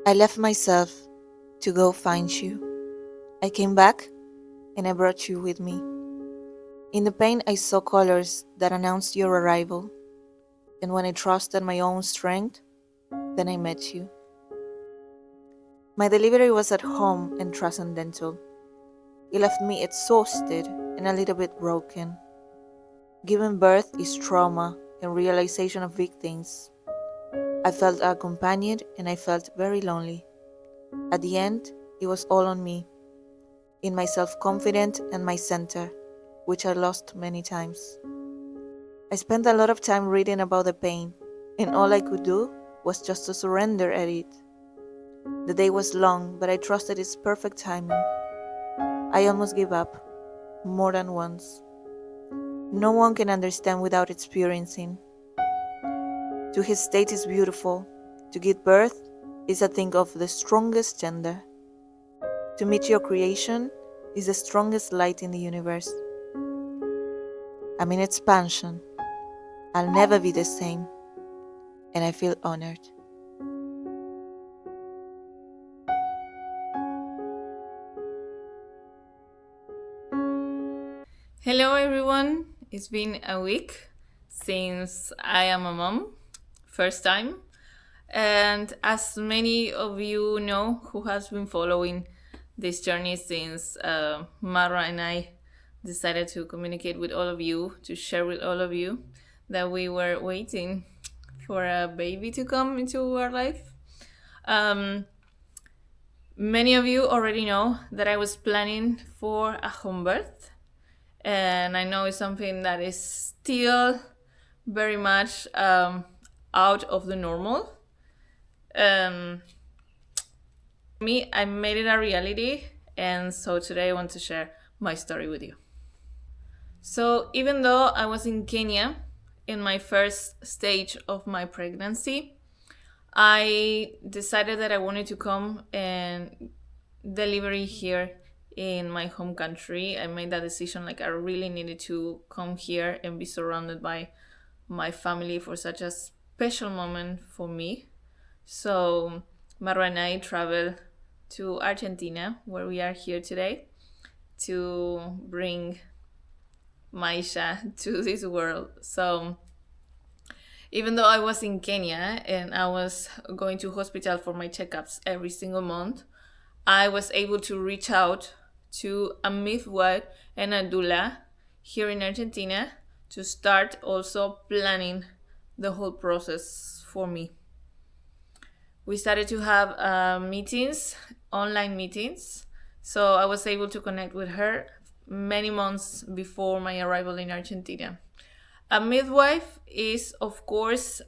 I left myself to go find you. I came back and I brought you with me. In the pain, I saw colors that announced your arrival. And when I trusted my own strength, then I met you. My delivery was at home and transcendental. It left me exhausted and a little bit broken. Giving birth is trauma and realization of big things. I felt accompanied and I felt very lonely. At the end, it was all on me, in my self-confidence and my center, which I lost many times. I spent a lot of time reading about the pain, and all I could do was just to surrender at it. The day was long, but I trusted its perfect timing. I almost gave up, more than once. No one can understand without experiencing. To gestate is beautiful. To give birth is a thing of the strongest gender. To meet your creation is the strongest light in the universe. I'm in expansion. I'll never be the same. And I feel honored. Hello everyone, it's been a week since I am a mom, first time, and as many of you know who has been following this journey since Marwa and I decided to communicate with all of you, to share with all of you that we were waiting for a baby to come into our life. Many of you already know that I was planning for a home birth, and I know it's something that is still very much out of the normal. Me, I made it a reality, and so today I want to share my story with you. So even though I was in Kenya in my first stage of my pregnancy, I decided that I wanted to come and deliver here in my home country. I made that decision, like I really needed to come here and be surrounded by my family for such a special moment for me. So Marwa and I traveled to Argentina, where we are here today, to bring Maisha to this world. So even though I was in Kenya and I was going to hospital for my checkups every single month, I was able to reach out to a midwife and a doula here in Argentina to start also planning the whole process for me. We started to have meetings, online meetings, so I was able to connect with her many months before my arrival in Argentina. A midwife is, of course,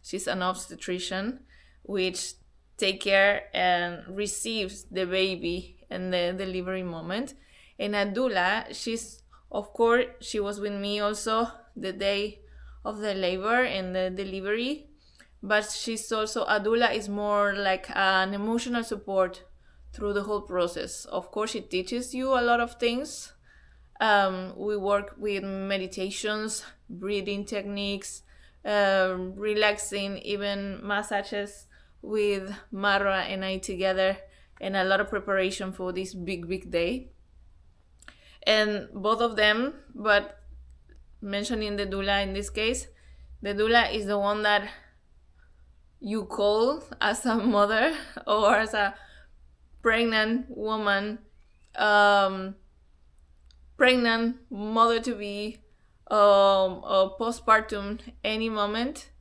she's an obstetrician, which take care and receives the baby in the delivery moment. And a doula, she was with me also the day of the labor and the delivery, but she's also, a doula is more like an emotional support through the whole process. Of course, she teaches you a lot of things. We work with meditations, breathing techniques, relaxing, even massages with Marwa and I together, and a lot of preparation for this big day. And both of them, but mentioning the doula in this case, the doula is the one that you call as a mother or as a pregnant woman, pregnant mother to be, or postpartum, any moment,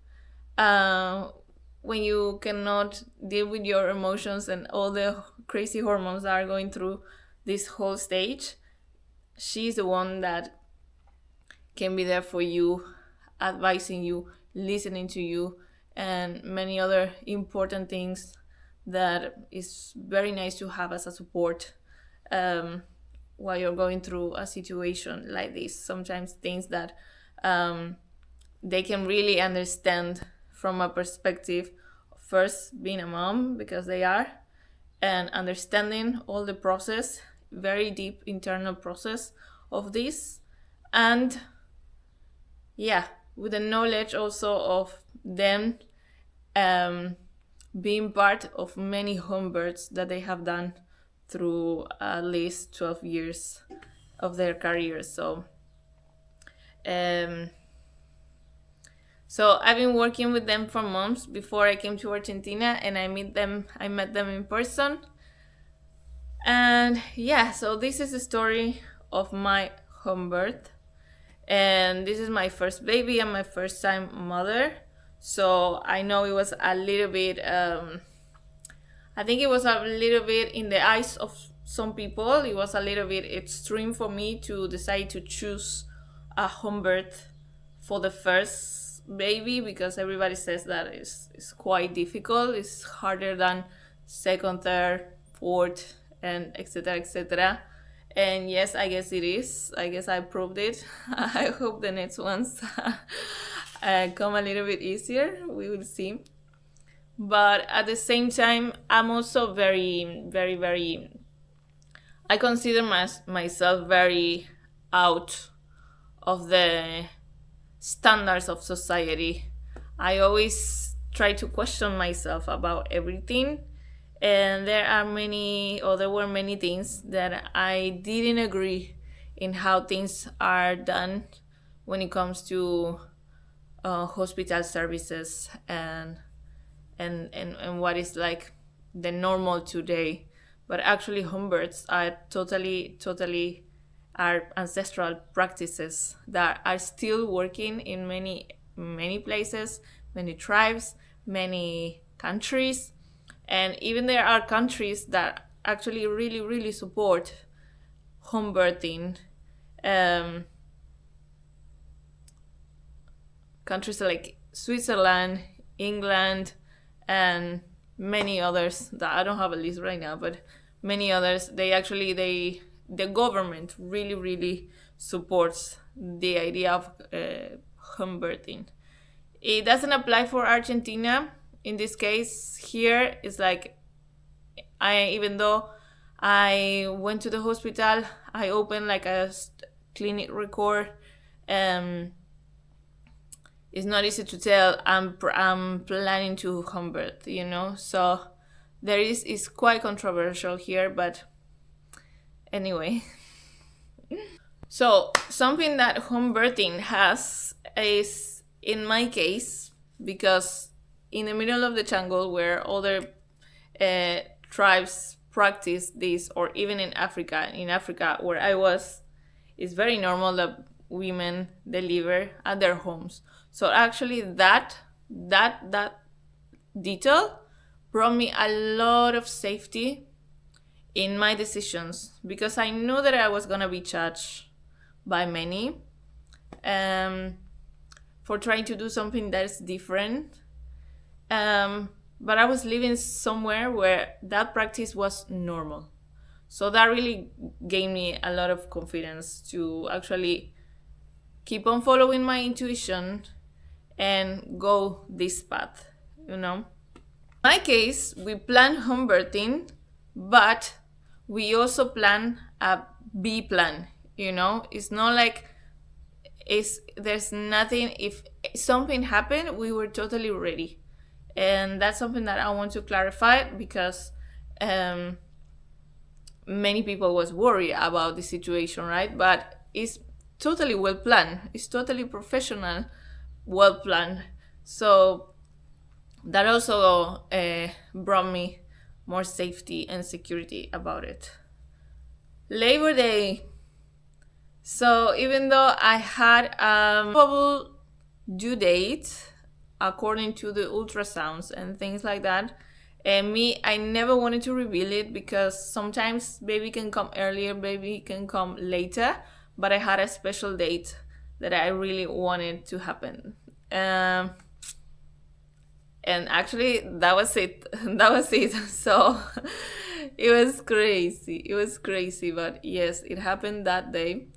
when you cannot deal with your emotions and all the crazy hormones that are going through this whole stage. She's the one that can be there for you, advising you, listening to you, and many other important things that is very nice to have as a support while you're going through a situation like this. Sometimes things that they can really understand from a perspective, first being a mom, because they are, and understanding all the process, very deep internal process of this, and with the knowledge also of them being part of many home births that they have done through at least 12 years of their career. Um, so I've been working with them for months before I came to Argentina, and I met them in person. And yeah, so this is the story of my home birth. And this is my first baby and my first time mother. So I know it was a little bit, I think it was a little bit in the eyes of some people, it was a little bit extreme for me to decide to choose a home birth for the first baby, because everybody says that it's quite difficult. It's harder than second, third, fourth, and etc. etc. And yes, I guess it is. I guess I proved it. I hope the next ones come a little bit easier. We will see. But at the same time, I'm also very, very, very. I consider myself very out of the standards of society. I always try to question myself about everything, and there were many things that I didn't agree in how things are done when it comes to hospital services and what is like the normal today. But actually, home births are totally are ancestral practices that are still working in many places, many tribes, many countries. And even there are countries that actually really support home birthing. Countries like Switzerland, England, and many others that I don't have a list right now, but many others, the government really supports the idea of home birthing. It doesn't apply for Argentina. In this case, here it's like even though I went to the hospital, I opened like a clinic record. It's not easy to tell I'm planning to home birth, so it's quite controversial here, but anyway. So something that home birthing has is, in my case, because in the middle of the jungle where other tribes practice this, or even in Africa where I was, it's very normal that women deliver at their homes. So actually that detail brought me a lot of safety in my decisions, because I knew that I was gonna be judged by many for trying to do something that is different. But I was living somewhere where that practice was normal. So that really gave me a lot of confidence to actually keep on following my intuition and go this path, In my case, we plan home birthing, but we also plan a B plan, It's not like there's nothing. If something happened, we were totally ready. And that's something that I want to clarify, because many people was worried about the situation, right? But it's totally well planned. It's totally professional, well planned. So that also brought me more safety and security about it. Labor Day. So even though I had a probable due date according to the ultrasounds and things like that, and I never wanted to reveal it, because sometimes baby can come earlier, baby can come later, but I had a special date that I really wanted to happen. And actually that was it. So it was crazy, but yes, it happened that day.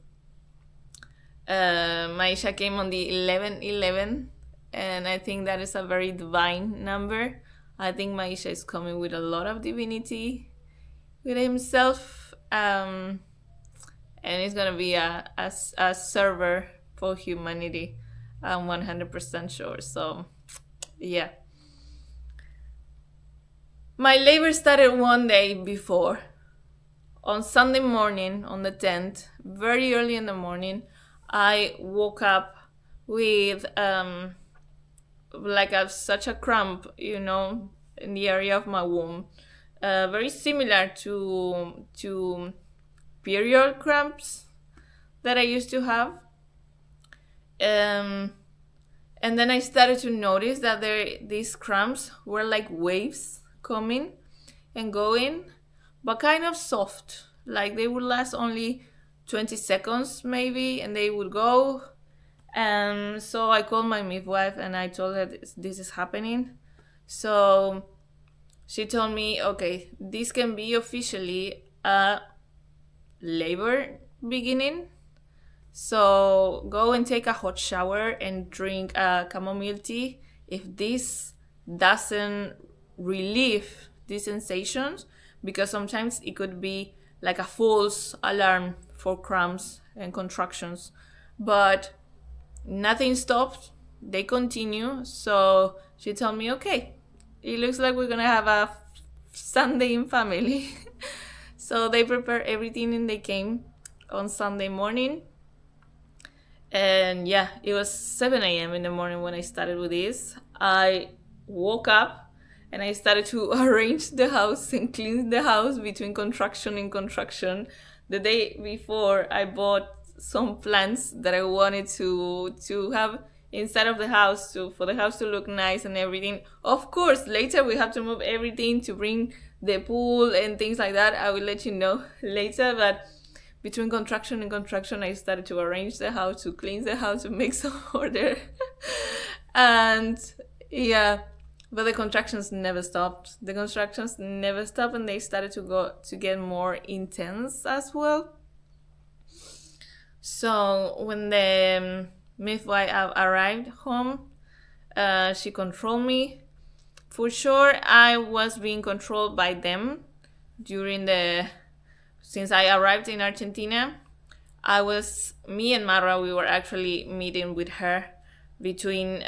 Maisha came on the 11/11, and I think that is a very divine number. I think Maisha is coming with a lot of divinity with himself, and it's gonna be a server for humanity. I'm 100% sure. So yeah. My labor started one day before. On Sunday morning, on the 10th, very early in the morning, I woke up with such a cramp, in the area of my womb, very similar to period cramps that I used to have. And then I started to notice that these cramps were like waves coming and going, but kind of soft. Like they would last only 20 seconds maybe, and they would go. And so I called my midwife and I told her this is happening. So she told me, okay, this can be officially a labor beginning. So go and take a hot shower and drink a chamomile tea. If this doesn't relieve these sensations, because sometimes it could be like a false alarm for cramps and contractions, but nothing stopped. They continue. So she told me, okay, it looks like we're gonna have a Sunday in family. So they prepared everything and they came on Sunday morning. And yeah, it was 7 a.m. in the morning when I started with this. I woke up and I started to arrange the house and clean the house between contraction and contraction. The day before, I bought some plants that I wanted to have inside of the house for the house to look nice and everything. Of course, later we have to move everything to bring the pool and things like that. I will let you know later, but between contraction and contraction, I started to arrange the house, to clean the house, to make some order. And yeah, but the contractions never stopped. The contractions never stopped, and they started to get more intense as well. So when the midwife arrived home, she controlled me. For sure, I was being controlled by them since I arrived in Argentina. Me and Marwa, we were actually meeting with her between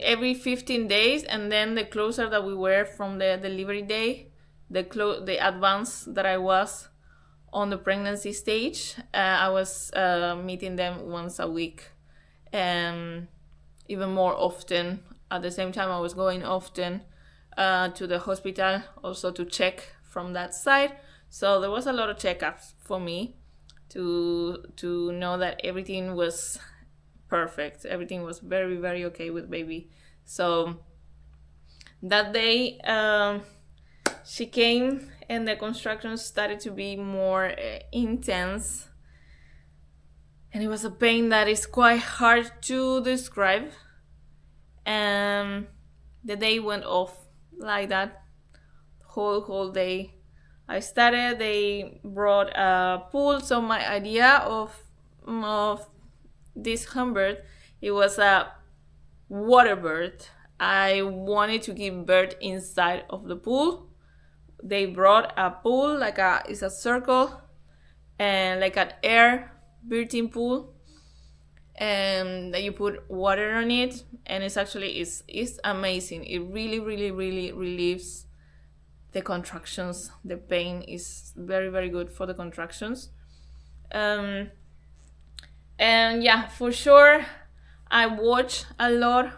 every 15 days, and then the closer that we were from the delivery day, the advance that I was on the pregnancy stage, I was meeting them once a week, and even more often. At the same time, I was going often to the hospital also to check from that side. So there was a lot of checkups for me to know that everything was perfect. Everything was very, very okay with baby. So that day she came and the contractions started to be more intense, and it was a pain that is quite hard to describe. And the day went off like that, whole day. They brought a pool. So my idea of this Humbert, it was a water birth. I wanted to give birth inside of the pool. They brought a pool, it's a circle, and like an air birthing pool, and that you put water on it, and it's amazing. It really, really, really relieves the contractions. The pain is very, very good for the contractions. And yeah, for sure, I watch a lot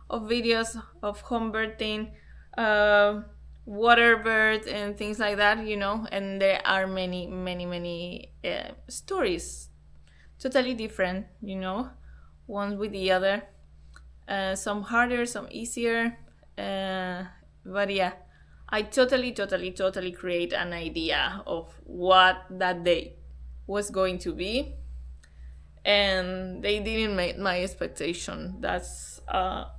of videos of home birthing, water birth, and things like that, and there are many, many, many stories, totally different, one with the other, some harder, some easier, but yeah, I totally create an idea of what that day was going to be, and they didn't meet my expectation. That's 100%.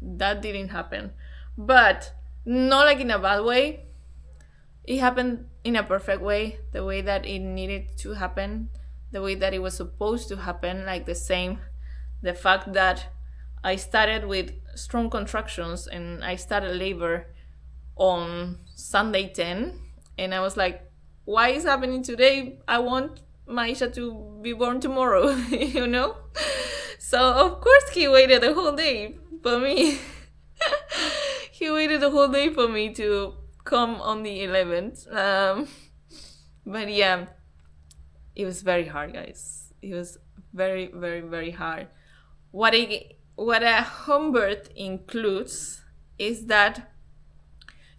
That didn't happen, but not like in a bad way. It happened in a perfect way, the way that it needed to happen, the way that it was supposed to happen, like the fact that I started with strong contractions and I started labor on Sunday 10, and I was like, why is happening today? I want Maisha to be born tomorrow, So of course he waited the whole day for me. he waited the whole day for me to come on the 11th. But yeah, it was very hard, guys. It was very, very, very hard. What a home birth includes is that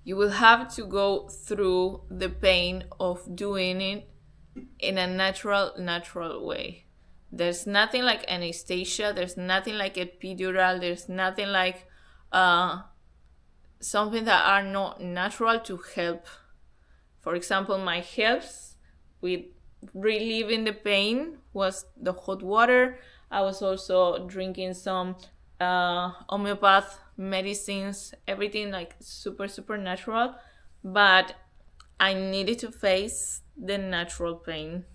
you will have to go through the pain of doing it in a natural way. There's nothing like anesthesia. There's nothing like epidural. There's nothing like something that are not natural to help. For example, my helps with relieving the pain was the hot water. I was also drinking some homeopath medicines, everything like super, super natural. But I needed to face the natural pain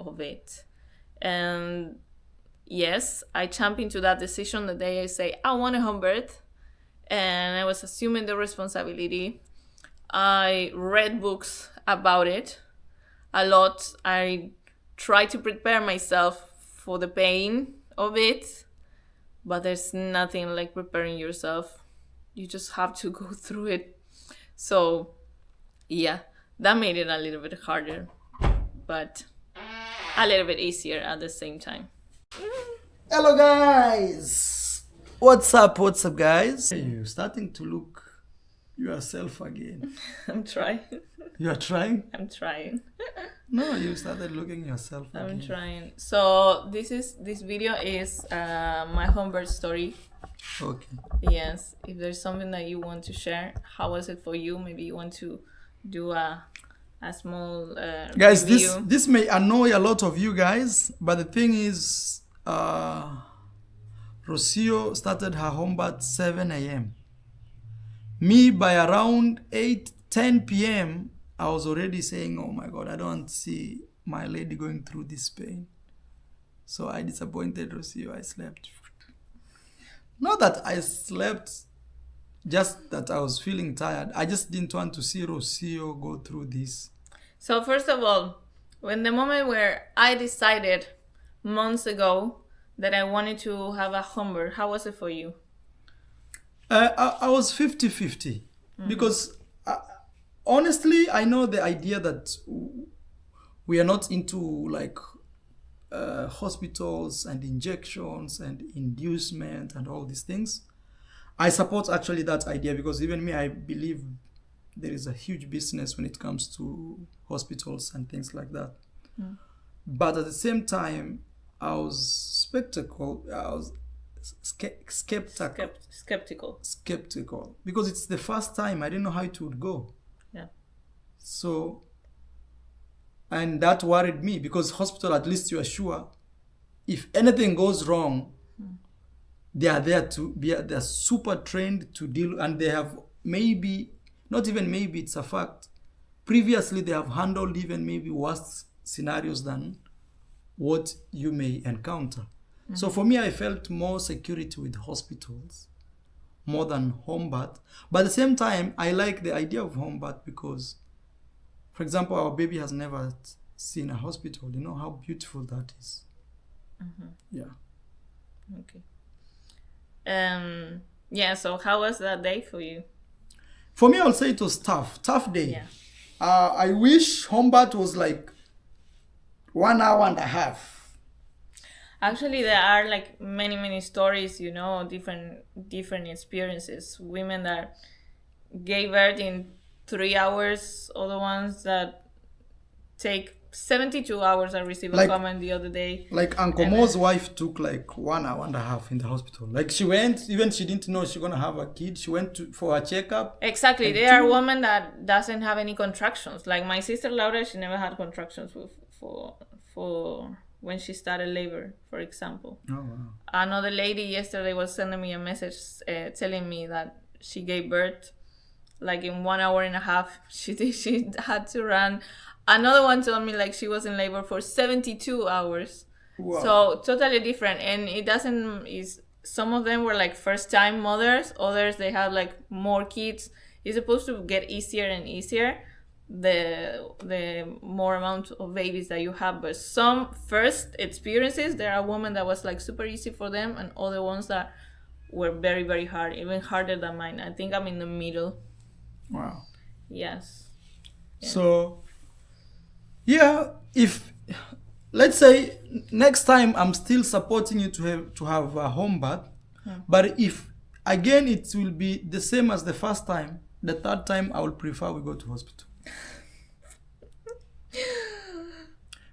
of it. And yes, I jumped into that decision the day I say, I want a home birth. And I was assuming the responsibility. I read books about it a lot. I tried to prepare myself for the pain of it. But there's nothing like preparing yourself. You just have to go through it. So, yeah, that made it a little bit harder. But a little bit easier at the same time. Hello guys! What's up guys? Hey, you're starting to look yourself again. I'm trying. You are trying? I'm trying. No, you started looking yourself again. I'm trying. So this video is my home birth story. Okay. Yes. If there's something that you want to share, how was it for you? Maybe you want to do a small guys, review. this may annoy a lot of you guys, but the thing is, Rocio started her home birth 7 a.m. Me, by around 8-10 p.m., I was already saying, oh my God, I don't see my lady going through this pain. So I disappointed Rocio. I slept. Not that I slept, just that I was feeling tired. I just didn't want to see Rocio go through this. So first of all, when the moment where I decided months ago that I wanted to have a home birth, how was it for you? I was 50-50 because honestly, I know the idea that we are not into like hospitals and injections and inducement and all these things. I support actually that idea because even me, I believe there is a huge business when it comes to hospitals and things like that. But at the same time, I was skeptical because it's the first time. I didn't know how it would go. Yeah. So, and that worried me because hospital, at least you are sure if anything goes wrong, they are there to be, they're super trained to deal, and they have maybe, not even maybe, it's a fact, previously they have handled even maybe worse scenarios than what you may encounter. So for me, I felt more security with hospitals more than home birth. But at the same time, I like the idea of home birth because, for example, our baby has never seen a hospital. You know how beautiful that is. Yeah. Okay. Yeah, so how was that day for you? For me, I'll say it was tough day. Yeah. I wish home birth was like 1 hour and a half. Actually, there are like many stories, you know, different experiences. Women that gave birth in 3 hours, other ones that take 72 hours. I received a comment the other day. Like Uncle Mo's wife took like 1 hour and a half in the hospital. Like she went, even she didn't know she's gonna have a kid. She went for a checkup. Exactly. There are women that doesn't have any contractions. Like my sister Laura, she never had contractions for when she started labor, for example. Oh, wow. Another lady yesterday was sending me a message telling me that she gave birth like in 1 hour and a half. She had to run. Another one told me like she was in labor for 72 hours. Wow. So totally different. And it doesn't, some of them were like first time mothers. Others, they have like more kids. It's supposed to get easier and easier the more amount of babies that you have. But some first experiences, there are women that was like super easy for them, and other ones that were very, very hard, even harder than mine. I think I'm in the middle. Wow. Yes. So, yeah, if let's say next time I'm still supporting you to have a home birth, but if again it will be the same as the first time, the third time I will prefer we go to hospital.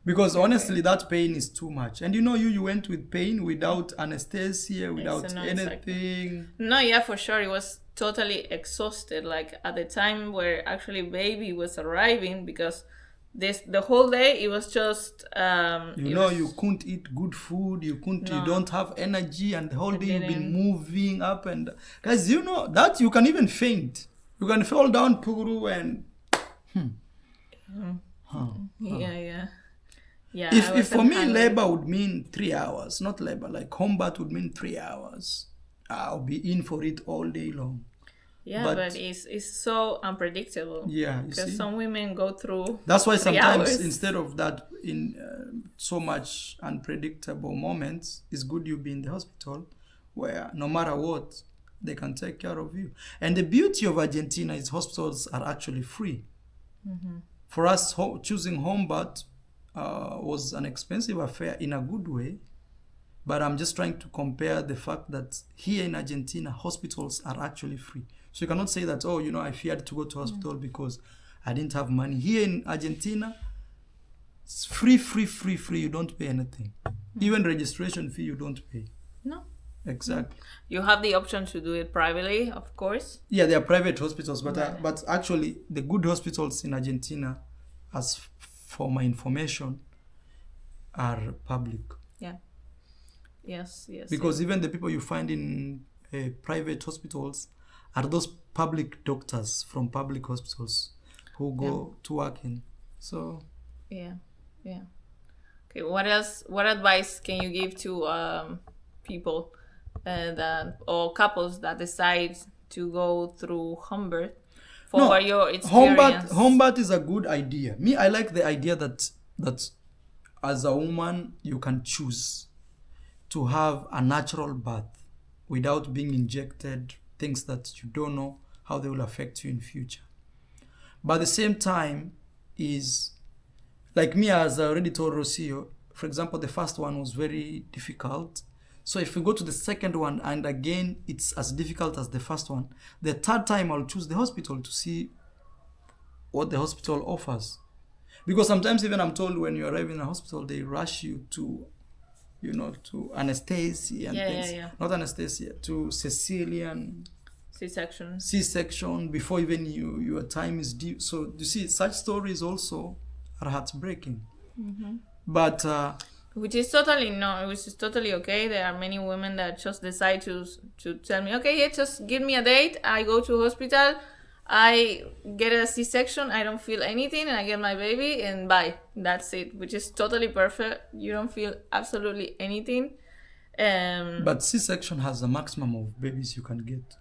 Because honestly, that pain is too much. And you went with pain without anesthesia, without anything. No, yeah, for sure. It was totally exhausted. Like at the time where actually baby was arriving, because the whole day it was just you couldn't eat good food, you don't have energy, and the whole day you've been moving up and guys, that you can even faint. You can fall down puru and yeah. If for me labor would mean 3 hours, not labor, like home birth would mean 3 hours, I'll be in for it all day long. Yeah, but it's so unpredictable. Yeah, because some women go through. That's why sometimes 3 hours. Instead of that, in so much unpredictable moments, it's good you be in the hospital, where no matter what, they can take care of you. And the beauty of Argentina is hospitals are actually free. Mm-hmm. For us, choosing home birth was an expensive affair in a good way. But I'm just trying to compare the fact that here in Argentina, hospitals are actually free. So you cannot say that, I feared to go to hospital because I didn't have money. Here in Argentina, it's free. You don't pay anything. Even registration fee, you don't pay. No. Exactly. You have the option to do it privately, of course. Yeah, they are private hospitals, but actually the good hospitals in Argentina, as for my information, are public. Yeah. Yes. Because even the people you find in private hospitals are those public doctors from public hospitals who go to work in. So. Yeah. Okay. What else? What advice can you give to people or couples that decide to go through home birth? For your experience. Home birth is a good idea. Me, I like the idea that as a woman you can choose to have a natural birth without being injected things that you don't know how they will affect you in future. But at the same time is, like me, as I already told Rocio, for example, the first one was very difficult. So if we go to the second one and again it's as difficult as the first one, the third time I'll choose the hospital to see what the hospital offers. Because sometimes even I'm told when you arrive in a hospital, they rush you to anesthesia and things. Yeah. Not anesthesia, to cesarean C-section before even your time is due. So you see, such stories also are heartbreaking. Mm-hmm. But which is totally okay. There are many women that just decide to tell me, okay, yeah, just give me a date. I go to hospital, I get a C-section, I don't feel anything, and I get my baby, and bye. That's it, which is totally perfect. You don't feel absolutely anything. But C-section has a maximum of babies you can get.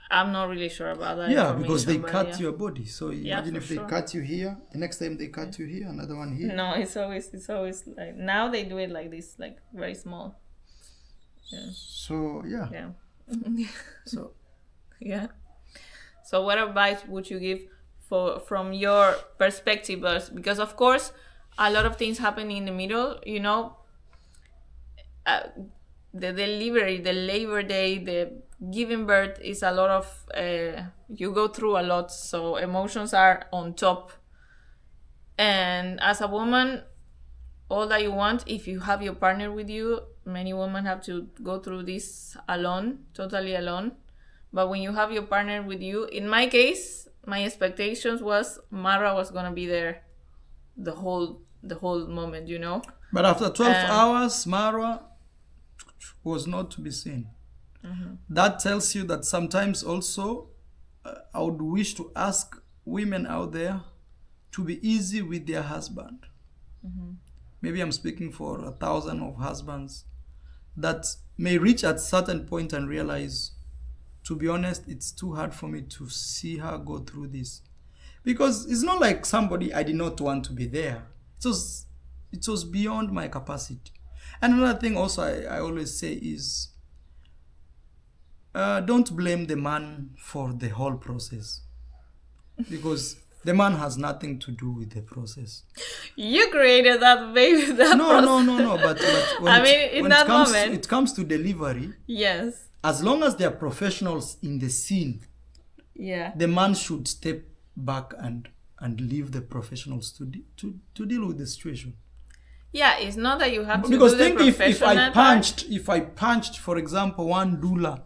I'm not really sure about that. Yeah, because they cut your body. So imagine if they sure. cut you here, the next time they cut you here, another one here. No, it's always like, now they do it like this, like very small. Yeah. So Yeah. So yeah. So what advice would you give from your perspective? Because of course, a lot of things happen in the middle. The delivery, the labor day, the giving birth is a lot of you go through a lot, so emotions are on top. And as a woman, all that you want, if you have your partner with you, many women have to go through this alone, totally alone. But when you have your partner with you, in my case, my expectations was Marwa was gonna be there the whole moment, But after 12 hours, Marwa was not to be seen. Mm-hmm. That tells you that sometimes also I would wish to ask women out there to be easy with their husband. Mm-hmm. Maybe I'm speaking for 1,000 of husbands that may reach at certain point and realize, to be honest, it's too hard for me to see her go through this. Because it's not like somebody I did not want to be there. It was beyond my capacity. And another thing also I always say is, don't blame the man for the whole process, because the man has nothing to do with the process. You created that baby. That No, process. no. But when I mean, in that moment, it comes to delivery. yes, As long as they are professionals in the scene, yeah, the man should step back and leave the professionals to deal with the situation. yeah. It's not that you have to Because do the think if professional I punched, for example, one doula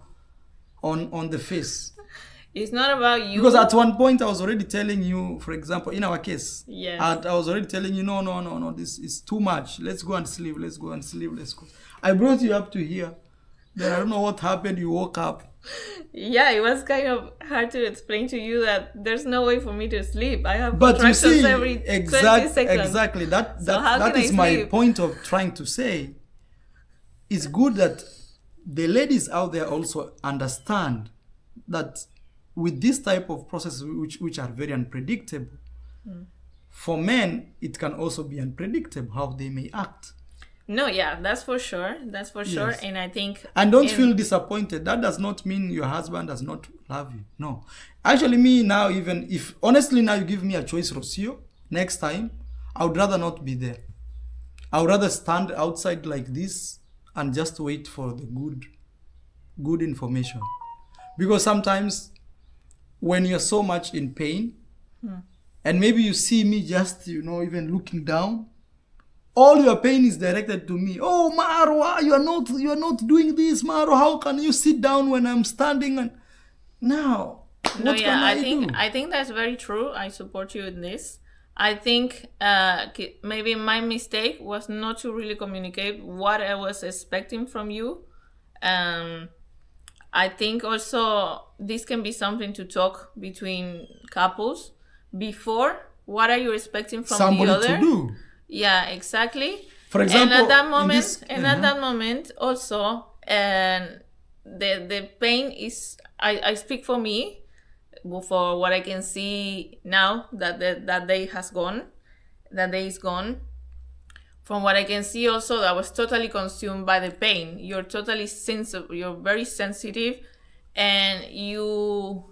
on the face. It's not about you. Because at one point I was already telling you, for example, in our case, Yes. I was already telling you, no, this is too much. Let's go and sleep. I brought you up to here. Then I don't know what happened. You woke up. Yeah, it was kind of hard to explain to you that there's no way for me to sleep. I have But you contractions see, every 20 seconds. exactly. So how That can I is my sleep? point of trying to say. It's good that the ladies out there also understand that with this type of processes which are very unpredictable, for men it can also be unpredictable how they may act. No, yeah, that's for sure. Yes. And I think... And don't feel disappointed. That does not mean your husband does not love you. No. Actually, me now, even if, honestly, now you give me a choice, Rocio, next time, I would rather not be there. I would rather stand outside like this and just wait for the good information. Because sometimes when you're so much in pain, and maybe you see me just, even looking down, all your pain is directed to me. Oh, Marwa, you are not doing this, Marwa. How can you sit down when I'm standing? And now, No, what yeah, can I do? I think that's very true. I support you in this. I think maybe my mistake was not to really communicate what I was expecting from you. I think also this can be something to talk between couples before. What are you expecting from Somebody the other? to do. Yeah, exactly. For example, and at that in moment, this- at that moment also, and the pain is. I speak for me, for what I can see now that that day has gone, that day is gone. From what I can see, also, I was totally consumed by the pain. You're totally sensitive. You're very sensitive, and you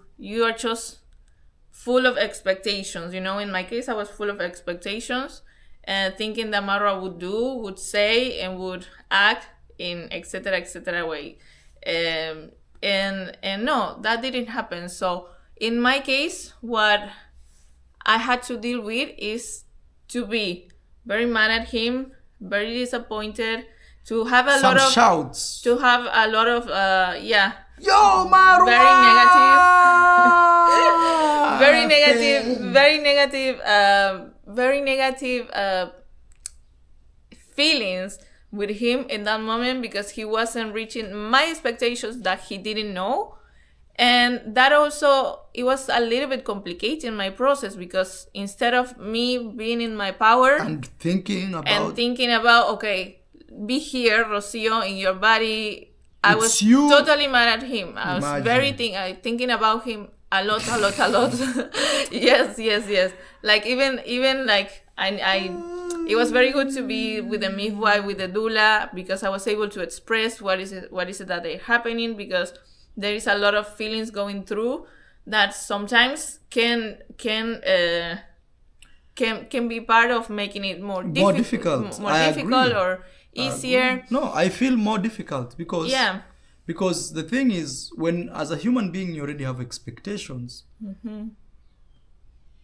are just full of expectations. In my case, I was full of expectations. Thinking that Marwa would say and would act in etc. way. And no, that didn't happen. So in my case, what I had to deal with is to be very mad at him, very disappointed, to have a Some lot of shouts. to have a lot of Yo, Marwa! very negative feelings with him in that moment, because he wasn't reaching my expectations that he didn't know. And that also, it was a little bit complicating my process, because instead of me being in my power And thinking about okay, be here, Rocio, in your body, I It's was you. totally mad at him. I was Imagine. thinking about him a lot. yes. Like even like I it was very good to be with the midwife, with the doula, because I was able to express what is it that is happening, because there is a lot of feelings going through that sometimes can be part of making it more difficult I agree. or easier. No, I feel more difficult because Yeah. Because the thing is, when as a human being you already have expectations,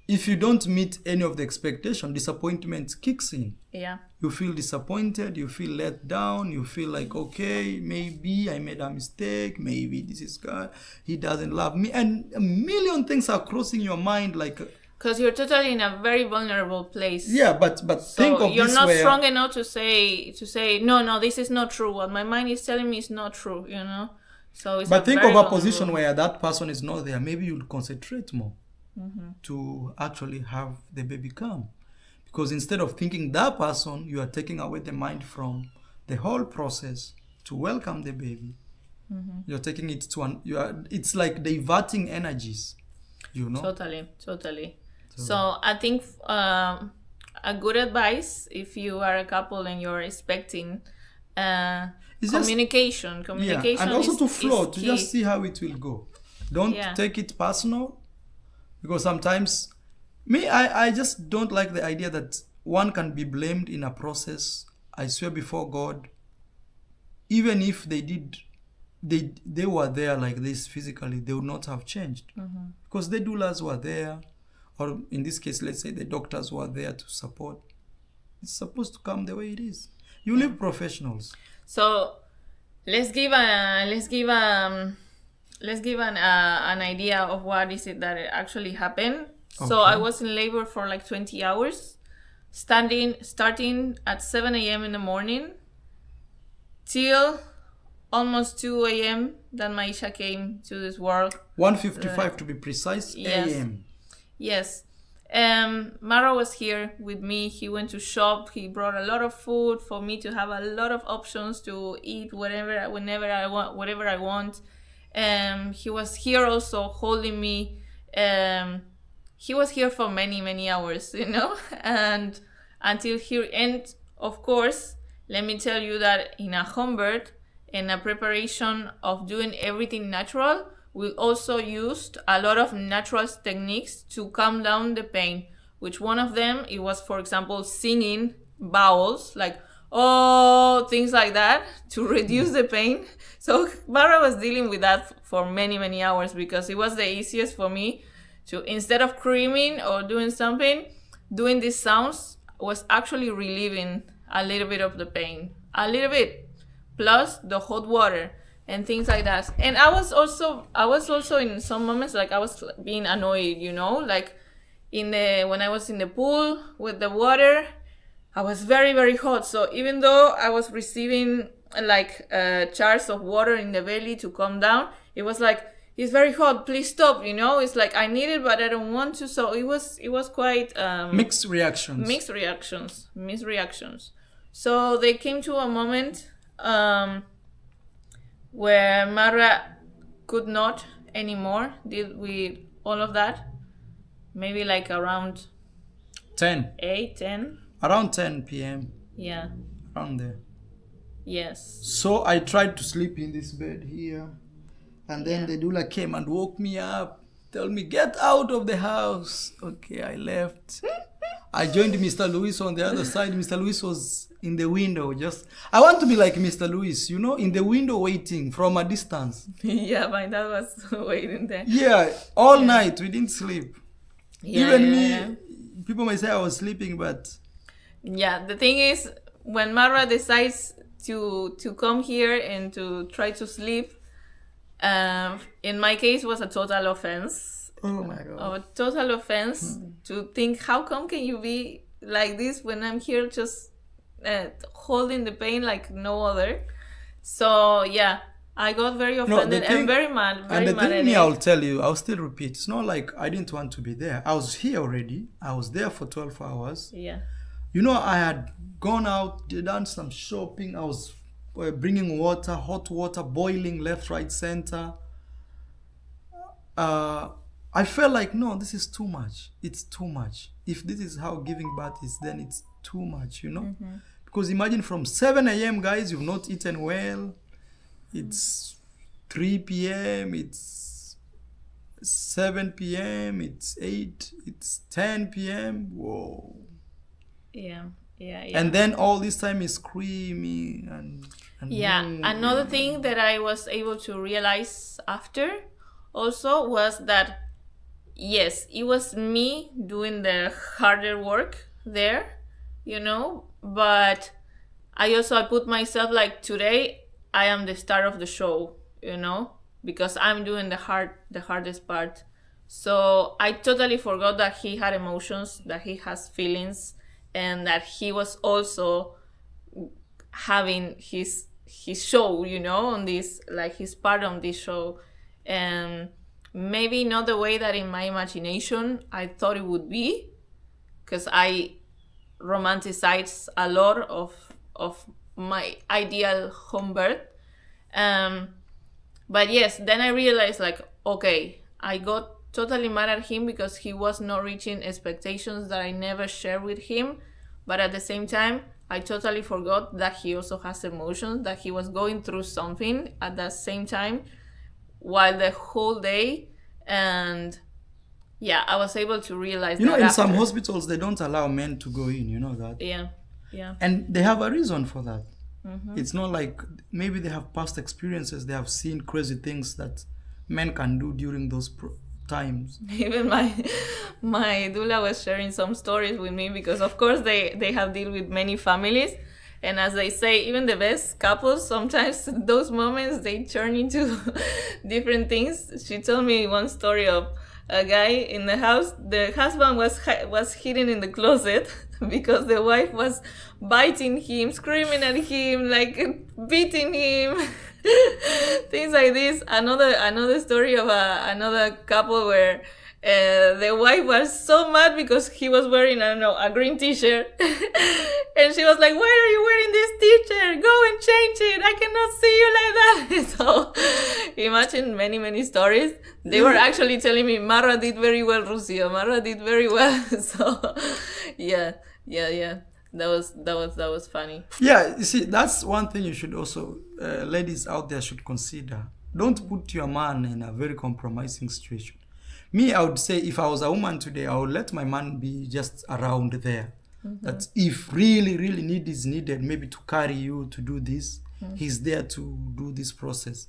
if you don't meet any of the expectation, disappointment kicks in. Yeah. You feel disappointed, you feel let down, you feel like, okay, maybe I made a mistake, maybe this is God, he doesn't love me, and a million things are crossing your mind, like Because you're totally in a very vulnerable place. yeah, but think of you're this not where strong enough to say no, this is not true. What my mind is telling me is not true. So it's. but think very of a vulnerable. position where that person is not there. Maybe you'll concentrate more to actually have the baby come, because instead of thinking that person, you are taking away the mind from the whole process to welcome the baby. You're taking it to it's like diverting energies, Totally. So I think a good advice, if you are a couple and you're expecting. It's just Communication and also is, to flow, is to key. just see how it will go. Don't Yeah. take it personal, because sometimes I just don't like the idea that one can be blamed in a process. I swear before God, even if they were there like this physically, they would not have changed, because the doulas were there, or in this case, let's say the doctors were there to support. It's supposed to come the way it is. You need professionals. So let's give an idea of what is it that actually happened. So Okay. I was in labor for like 20 hours, starting at 7 a.m. in the morning till almost 2 a.m. Then Maisha came to this world. 1:55 to be precise, Yes. a.m. Yes. Marwa was here with me. He went to shop. He brought a lot of food for me to have a lot of options to eat whenever I want. He was here also holding me. He was here for many hours, and until here. And of course, let me tell you that in a home birth, in a preparation of doing everything natural, we also used a lot of natural techniques to calm down the pain, which one of them, it was, for example, singing vowels, like, oh, things like that, to reduce the pain. So Marwa was dealing with that for many hours, because it was the easiest for me to, instead of screaming or doing something, doing these sounds was actually relieving a little bit of the pain. A little bit. Plus the hot water and things like that. And I was also in some moments, like, I was being annoyed, like when I was in the pool with the water, I was very hot. So even though I was receiving like jars of water in the belly to calm down, it was like, it's very hot, please stop, it's like I need it but I don't want to. So it was quite Mixed reactions. mixed reactions. So they came to a moment where Marwa could not anymore deal with all of that. Maybe like around 10. 10. Around 10 p.m. Yeah. Around there. Yes. So I tried to sleep in this bed here. And then the doula came and woke me up. Tell me, get out of the house. Okay, I left. I joined Mr. Luis on the other side. Mr. Luis was in the window. I want to be like Mr. Luis, in the window waiting from a distance. Yeah, my dad was waiting there. Yeah, all night we didn't sleep. Yeah, Even yeah. me, people might say I was sleeping, but Yeah, the thing is, when Marwa decides to come here and to try to sleep, in my case was a total offense. oh my God. A total offense to think, how come can you be like this when I'm here just holding the pain like no other? So yeah, I got very offended and very mad. And the Very mad thing at me, it. I'll tell you, I'll still repeat. It's not like I didn't want to be there. I was here already. I was there for 12 hours. Yeah. I had gone out, done some shopping. I was bringing water, hot water, boiling left, right, center. I felt like, no, this is too much. It's too much. If this is how giving birth is, then it's too much, Because imagine from 7 a.m., guys, you've not eaten well. It's 3 p.m., it's 7 p.m., it's 8, it's 10 p.m. Whoa. Yeah. And then all this time is screaming and Yeah, another thing that I was able to realize after also was that, yes, it was me doing the harder work there, but I put myself like, today I am the star of the show, because I'm doing the hardest part. So I totally forgot that he had emotions, that he has feelings, and that he was also having his show, on this, like his part on this show. And maybe not the way that in my imagination I thought it would be, because I romanticize a lot of my ideal home birth. But yes, then I realized, like, okay, I got totally mad at him because he was not reaching expectations that I never shared with him. But at the same time, I totally forgot that he also has emotions, that he was going through something at the same time while the whole day. And yeah, I was able to realize You know, that in after. some hospitals, they don't allow men to go in, you know that? Yeah. And they have a reason for that. It's not like maybe they have past experiences, they have seen crazy things that men can do during those times. Even my doula was sharing some stories with me, because of course they have dealt with many families, and as they say, even the best couples, sometimes those moments they turn into different things. She told me one story of a guy in the house. The husband was hidden in the closet because the wife was biting him, screaming at him, like beating him. Things like this. Another story of another couple where the wife was so mad because he was wearing, I don't know, a green t-shirt. And she was like, "Why are you wearing this t-shirt? Go and change it. I cannot see you like that." So imagine many stories. They were actually telling me, "Marwa did very well, Lucio. Marwa did very well." So yeah. That was funny. Yeah, you see, that's one thing you should also, ladies out there should consider. Don't put your man in a very compromising situation. Me, I would say if I was a woman today, I would let my man be just around there. That if really need is needed, maybe to carry you to do this, he's there to do this process.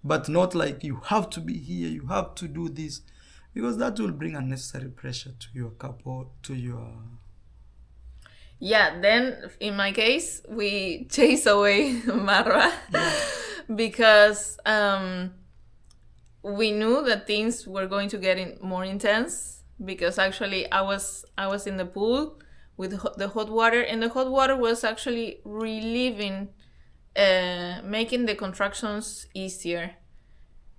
But not like you have to be here, you have to do this, because that will bring unnecessary pressure to your couple, to your... Yeah, then in my case, we chase away Marwa because we knew that things were going to get more intense, because actually I was in the pool with the hot water, and the hot water was actually relieving, making the contractions easier.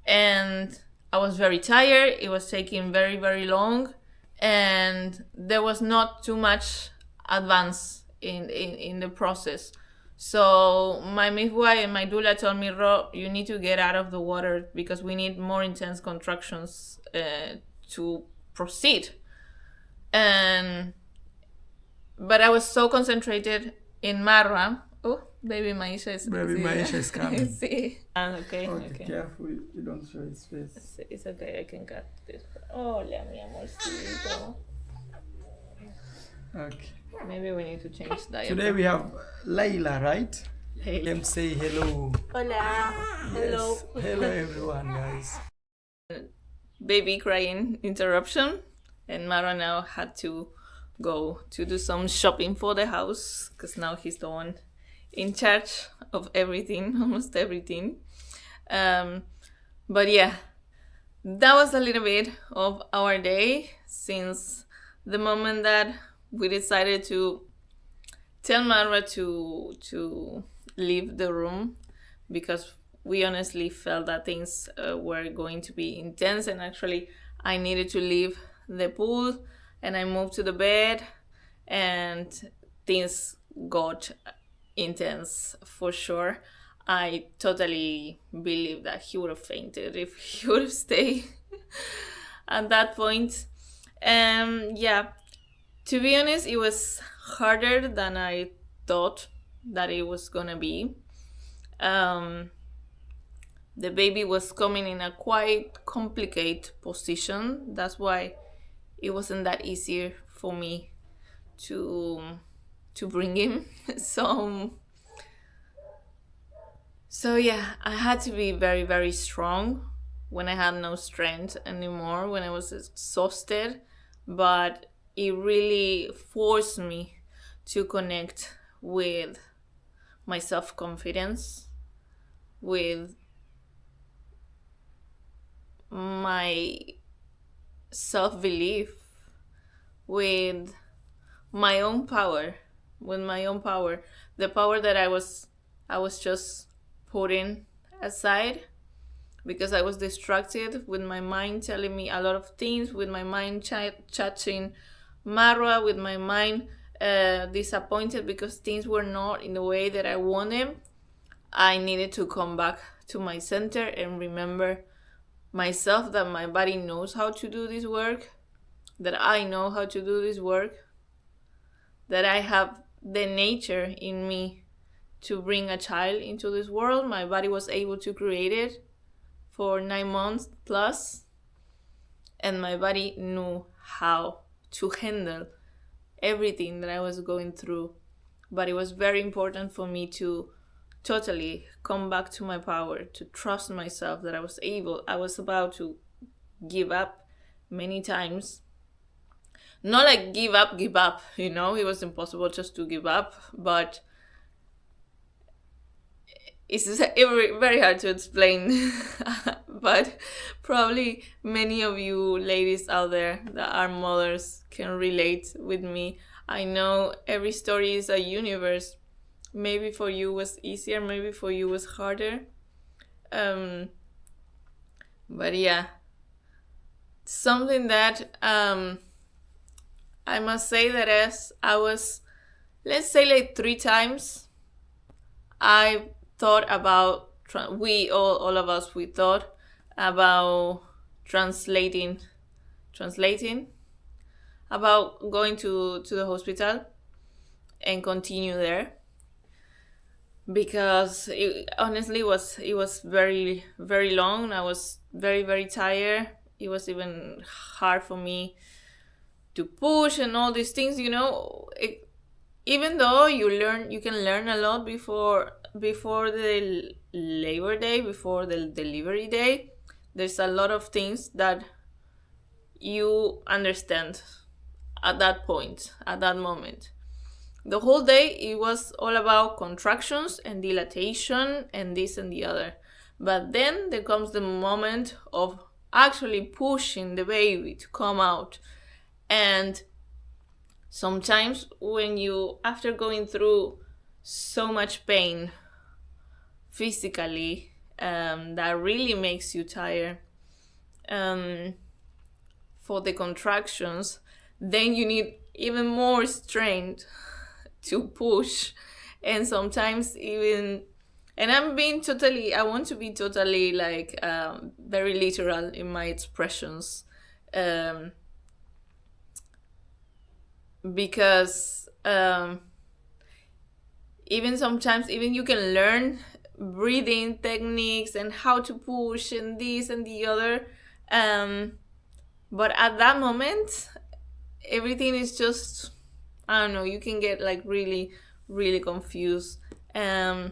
And I was very tired. It was taking very long, and there was not too much advance in the process. So my midwife and my doula told me, "Ro, you need to get out of the water because we need more intense contractions to proceed." But I was so concentrated in Marwa. Oh, baby Maisha is coming. See. Okay. Careful, you don't show his face. It's okay, I can cut this. Hola, mi amorcito. Okay. Maybe we need to change diaper. Today we have Layla, right? Hey. Let him say hello. Hola. Hello. Yes. Hello everyone, guys. Baby crying interruption, and Mara now had to go to do some shopping for the house, because now he's the one in charge of everything, almost everything. But yeah, that was a little bit of our day since the moment that we decided to tell Marwa to leave the room, because we honestly felt that things were going to be intense, and actually I needed to leave the pool, and I moved to the bed, and things got intense for sure. I totally believe that he would have fainted if he would have stayed at that point. Yeah, to be honest, it was harder than I thought that it was gonna be. The baby was coming in a quite complicated position. That's why it wasn't that easier for me to bring him. So yeah, I had to be very strong when I had no strength anymore, when I was exhausted. But it really forced me to connect with my self-confidence, with my self-belief, with my own power, the power that I was just putting aside because I was distracted with my mind telling me a lot of things, with my mind chatting Marwa, with my mind disappointed because things were not in the way that I wanted. I needed to come back to my center and remember myself, that my body knows how to do this work, that I know how to do this work, that I have the nature in me to bring a child into this world. My body was able to create it for 9 months plus, and my body knew how to handle everything that I was going through. But it was very important for me to totally come back to my power, to trust myself that I was able. I was about to give up many times. Not like give up, you know, it was impossible just to give up, but it's very hard to explain. But probably many of you ladies out there that are mothers can relate with me. I know every story is a universe. Maybe for you was easier, maybe for you was harder. But yeah, something that I must say that as I was, let's say like 3 times, I thought about, all of us, we thought about translating, about going to the hospital and continue there, because it honestly was very, very long. I was very, very tired. It was even hard for me to push and all these things, you know. Even though you can learn a lot before the labor day, before the delivery day, there's a lot of things that you understand at that point, at that moment. The whole day, it was all about contractions and dilatation and this and the other. But then there comes the moment of actually pushing the baby to come out. And sometimes when you, after going through so much pain physically, that really makes you tired, for the contractions, then you need even more strength to push. And sometimes even, and I want to be totally like very literal in my expressions, because even sometimes, even you can learn breathing techniques and how to push and this and the other, but at that moment everything is just, I don't know, you can get like really, really confused. You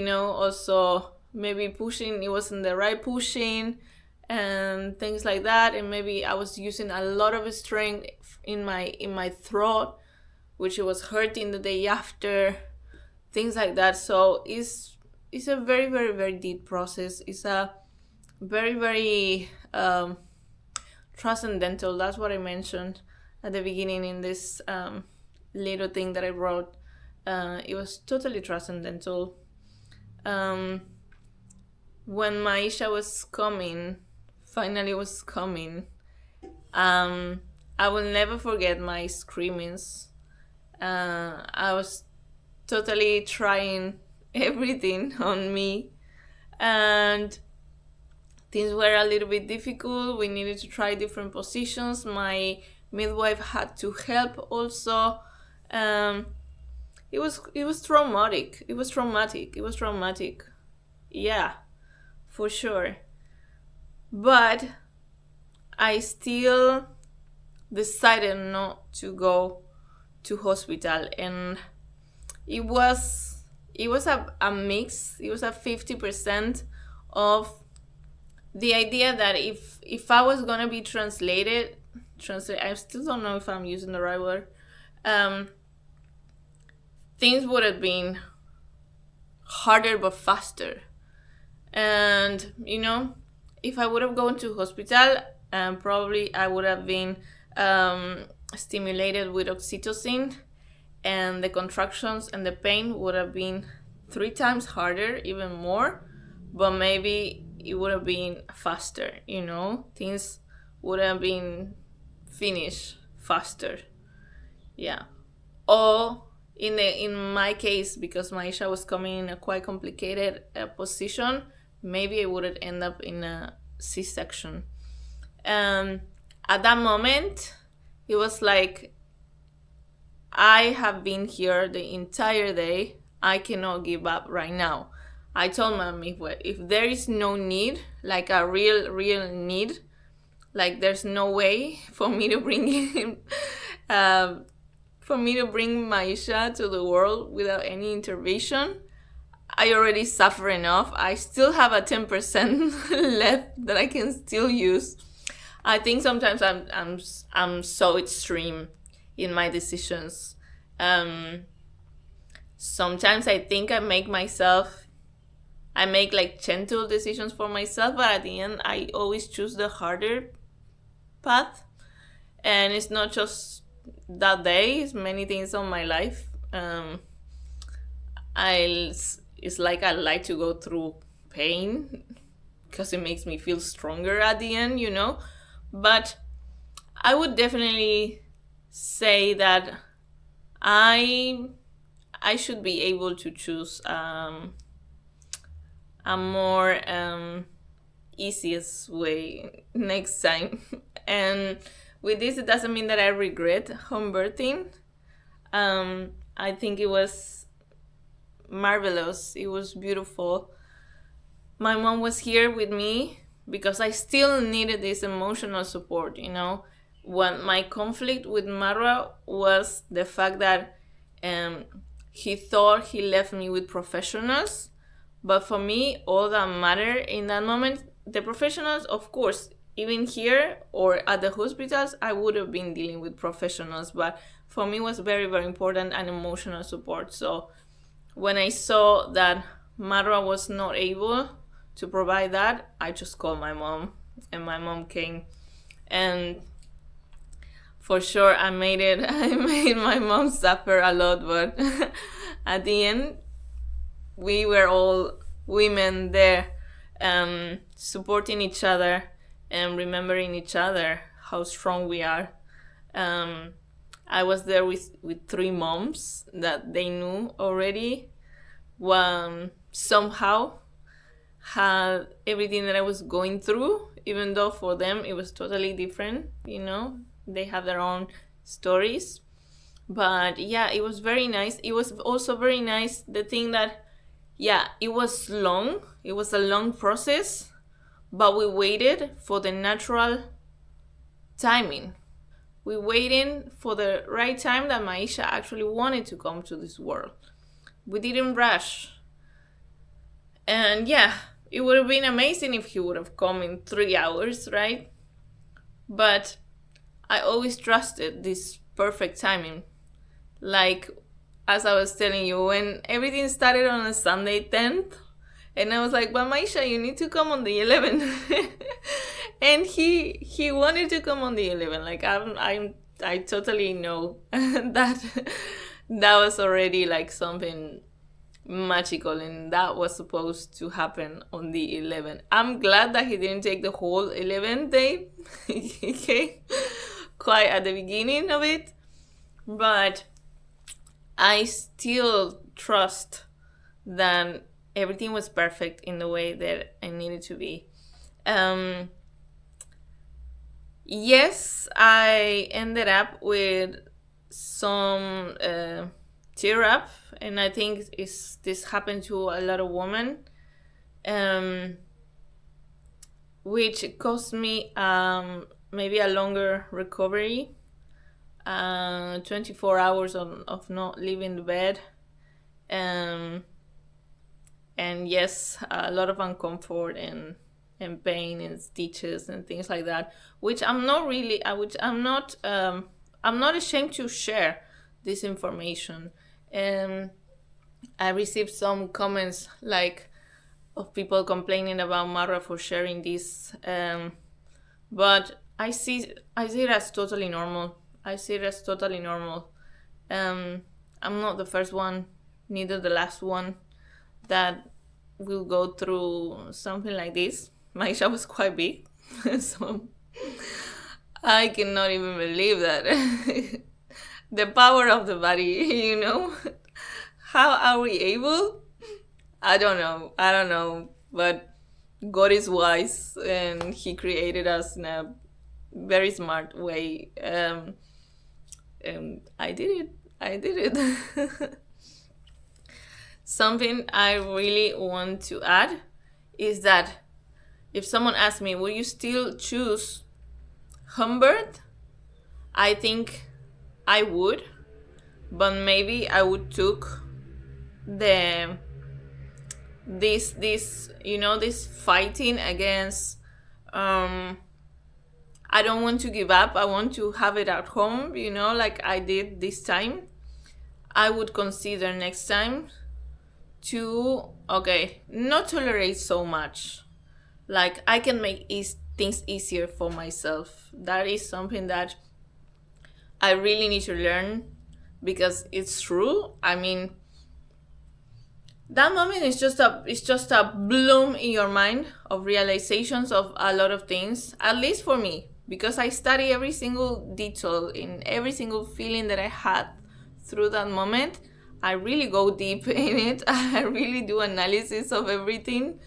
know, also maybe pushing, it wasn't the right pushing and things like that, and maybe I was using a lot of strength in my throat, which it was hurting the day after, things like that. So it's a very, very, very deep process. It's a very, very transcendental. That's what I mentioned at the beginning in this little thing that I wrote. It was totally transcendental. When Maisha was coming, finally was coming, I will never forget my screamings. I was totally trying everything on me, and things were a little bit difficult. We needed to try different positions. My midwife had to help also. It was traumatic. It was traumatic. Yeah, for sure. But I still decided not to go to hospital, and it was a mix. It was a 50% of the idea that if I was gonna be translate, I still don't know if I'm using the right word. Things would have been harder but faster. And you know, if I would have gone to hospital, probably I would have been stimulated with oxytocin, and the contractions and the pain would have been 3 times harder, even more, but maybe it would have been faster, you know, things would have been finished faster. Yeah. Or in my case, because Maisha was coming in a quite complicated position, maybe I would end up in a C-section. At that moment, it was like I have been here the entire day. I cannot give up right now. I told mom, if there is no need, like a real need, like there's no way for me to bring him, for me to bring Maisha to the world without any intervention. I already suffer enough. I still have a 10% left that I can still use. I think sometimes I'm so extreme in my decisions. Sometimes I think I make like gentle decisions for myself, but at the end I always choose the harder path. And it's not just that day, it's many things on my life. It's like I like to go through pain because it makes me feel stronger at the end, you know. But I would definitely say that I should be able to choose a more easiest way next time. And with this, it doesn't mean that I regret home birthing. I think it was marvelous. It was beautiful. My mom was here with me because I still needed this emotional support, you know. When my conflict with Marwa was the fact that he thought he left me with professionals, but for me, all that mattered in that moment, the professionals, of course, even here or at the hospitals, I would have been dealing with professionals, but for me, it was very, very important and emotional support. So when I saw that Marwa was not able to provide that, I just called my mom, and my mom came. And for sure, I made my mom suffer a lot, but at the end, we were all women there, supporting each other and remembering each other, how strong we are. I was there with 3 moms that they knew already. Somehow had everything that I was going through, even though for them it was totally different, you know. They have their own stories. But yeah, it was very nice. It was also very nice, the thing that, yeah, it was long. It was a long process, but we waited for the natural timing. We waited for the right time that Maisha actually wanted to come to this world. We didn't rush. And yeah, it would have been amazing if he would have come in 3 hours, right? But I always trusted this perfect timing. Like, as I was telling you, when everything started on a Sunday 10th, and I was like, but Maisha, you need to come on the 11th. And he wanted to come on the 11th. Like, I totally know that was already like something magical, and that was supposed to happen on the 11th. I'm glad that he didn't take the whole 11th day. Okay, quite at the beginning of it, but I still trust that everything was perfect in the way that I needed to be. Yes, I ended up with some tear up, and I think this happened to a lot of women, which caused me maybe a longer recovery, 24 hours of not leaving the bed, and yes, a lot of uncomfort and pain and stitches and things like that, which I'm not ashamed to share this information. I received some comments like of people complaining about Marwa for sharing this, but I see it as totally normal. I'm not the first one, neither the last one that will go through something like this. Maisha was quite big, so I cannot even believe that. The power of the body, you know. How are we able? I don't know, but God is wise, and he created us in a very smart way. I did it. I did it. Something I really want to add is that if someone asks me, will you still choose Humbert? I think I would, but maybe I would took the this this fighting against I don't want to give up. I want to have it at home, like I did this time. I would consider next time to, not tolerate so much. Like, I can make things easier for myself. That is something that I really need to learn, because it's true. I mean, that moment is just a bloom in your mind of realizations of a lot of things, at least for me, because I study every single detail in every single feeling that I had through that moment. I really go deep in it. I really do analysis of everything,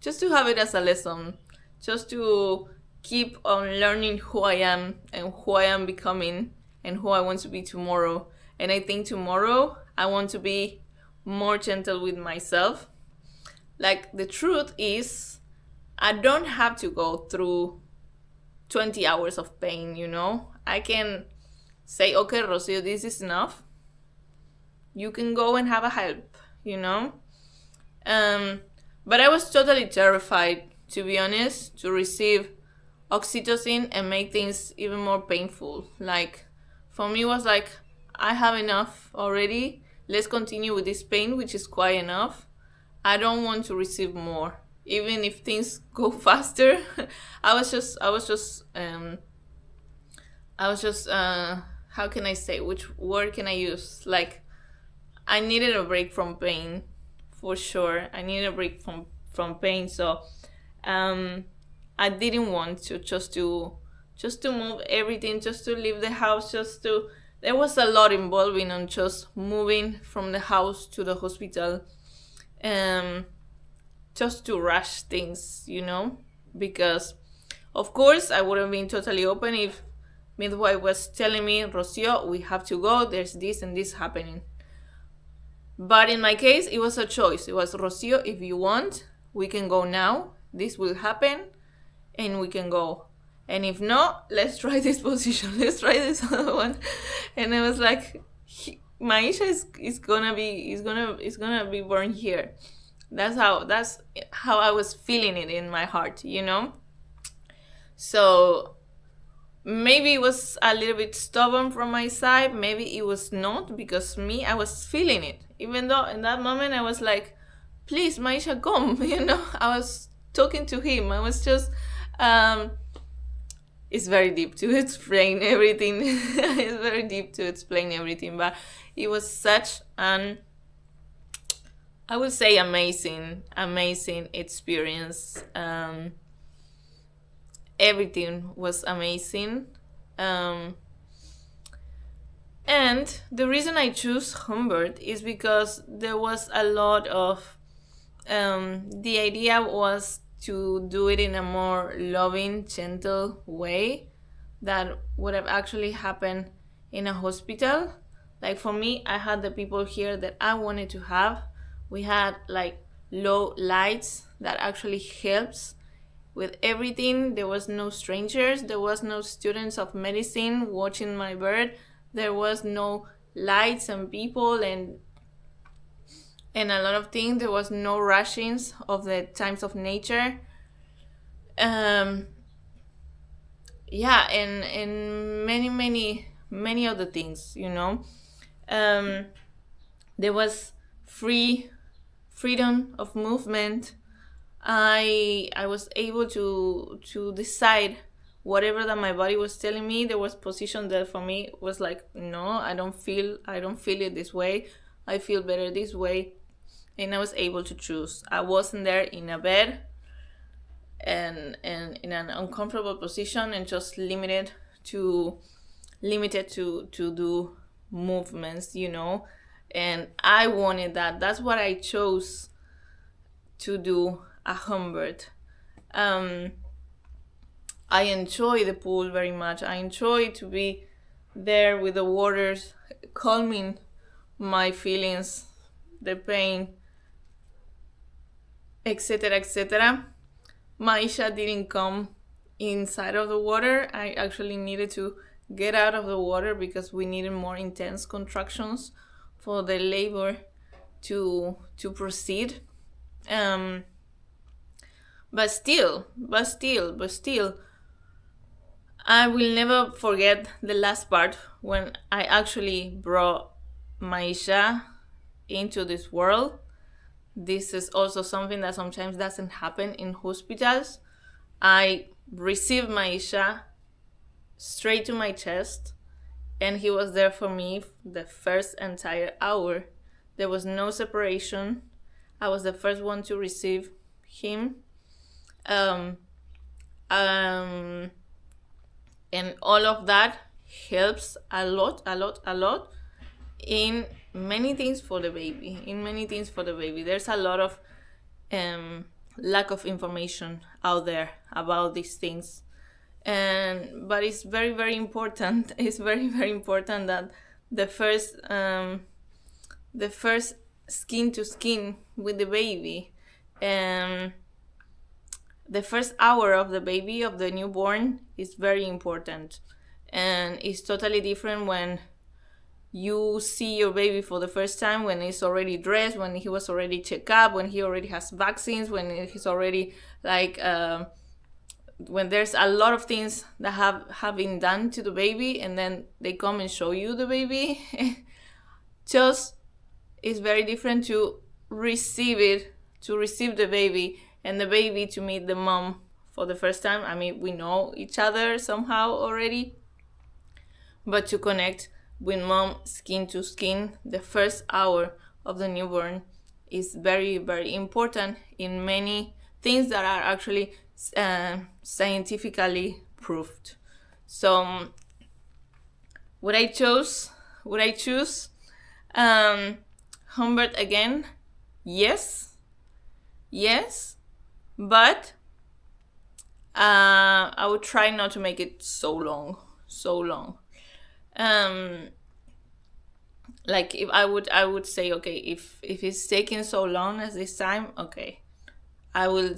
just to have it as a lesson, just to keep on learning who I am and who I am becoming and who I want to be tomorrow. And I think tomorrow I want to be more gentle with myself. Like, the truth is, I don't have to go through 20 hours of pain, I can say, okay, Rocio, this is enough. You can go and have a help, But I was totally terrified, to be honest, to receive oxytocin and make things even more painful. Like, for me, it was like, I have enough already. Let's continue with this pain, which is quite enough. I don't want to receive more. Even if things go faster, I was just, how can I say, which word can I use? Like, I needed a break from pain, for sure. I needed a break from pain. So, I didn't want to just to move everything, just to leave the house, there was a lot involving on just moving from the house to the hospital, just to rush things, because of course I would have been totally open if midwife was telling me, Rocio, we have to go, there's this and this happening. But in my case, it was a choice. It was, Rocio, if you want, we can go now, this will happen, and we can go. And if not, let's try this position, let's try this other one. And I was like, Maisha is gonna be born here. That's how I was feeling it in my heart, So maybe it was a little bit stubborn from my side, maybe it was not, because I was feeling it. Even though in that moment I was like, please, Maisha, come, I was talking to him. I was just, it's very deep to explain everything. It's very deep to explain everything, but it was such an, I would say, amazing experience. Everything was amazing. And the reason I choose Humbert is because there was a lot of, the idea was to do it in a more loving, gentle way that would have actually happened in a hospital. Like, for me, I had the people here that I wanted to have. We had like low lights that actually helps with everything. There was no strangers. There was no students of medicine watching my birth. There was no lights and people and a lot of things. There was no rushings of the times of nature. And many other things, there was freedom of movement. I was able to decide whatever that my body was telling me. There was position that for me was like, no, I don't feel it this way. I feel better this way. And I was able to choose. I wasn't there in a bed and in an uncomfortable position and just limited to do movements, and I wanted that. That's what I chose to do a Humbert. I enjoy the pool very much. I enjoy to be there with the waters, calming my feelings, the pain, etc., etc. Maisha didn't come inside of the water. I actually needed to get out of the water because we needed more intense contractions for the labor to proceed. But still, I will never forget the last part when I actually brought Maisha into this world. This is also something that sometimes doesn't happen in hospitals. I received Maisha straight to my chest, and he was there for me the first entire hour. There was no separation. I was the first one to receive him. And all of that helps a lot in many things for the baby. There's a lot of lack of information out there about these things, but it's very, very important. It's very, very important that the first skin to skin with the baby, the first hour of the baby, of the newborn, is very important. And it's totally different when you see your baby for the first time, when he's already dressed, when he was already checked up, when he already has vaccines, when he's already when there's a lot of things that have been done to the baby, and then they come and show you the baby. Just it's very different to receive the baby, and the baby to meet the mom for the first time. I mean, we know each other somehow already, but to connect with mom skin to skin, the first hour of the newborn is very, very important in many things that are actually scientifically proved. So would I choose Humbert again? Yes, but I would try not to make it so long. Like if I would say, okay, if it's taking so long as this time, okay, I will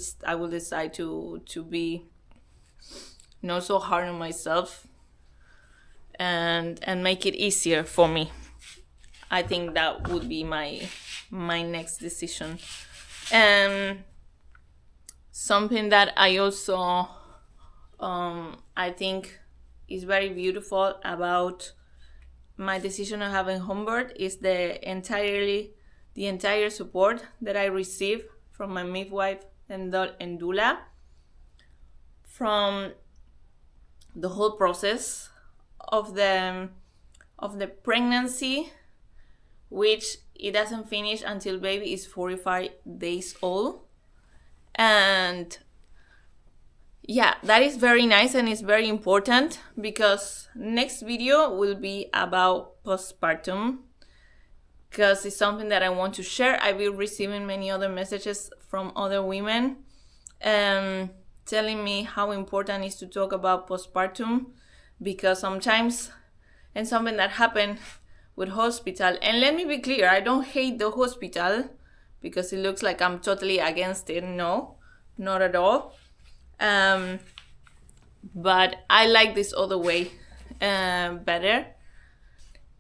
decide to be not so hard on myself and make it easier for me. I think that would be my next decision. And something that I also I think is very beautiful about my decision of having Humbert is the entire support that I receive from my midwife and doula, from the whole process of the pregnancy, which it doesn't finish until baby is 45 days old. And yeah, that is very nice and it's very important, because next video will be about postpartum, because it's something that I want to share. I will be receiving many other messages from other women telling me how important it is to talk about postpartum, because sometimes, and something that happened with hospital, and let me be clear, I don't hate the hospital because it looks like I'm totally against it. No, not at all. But I like this other way better.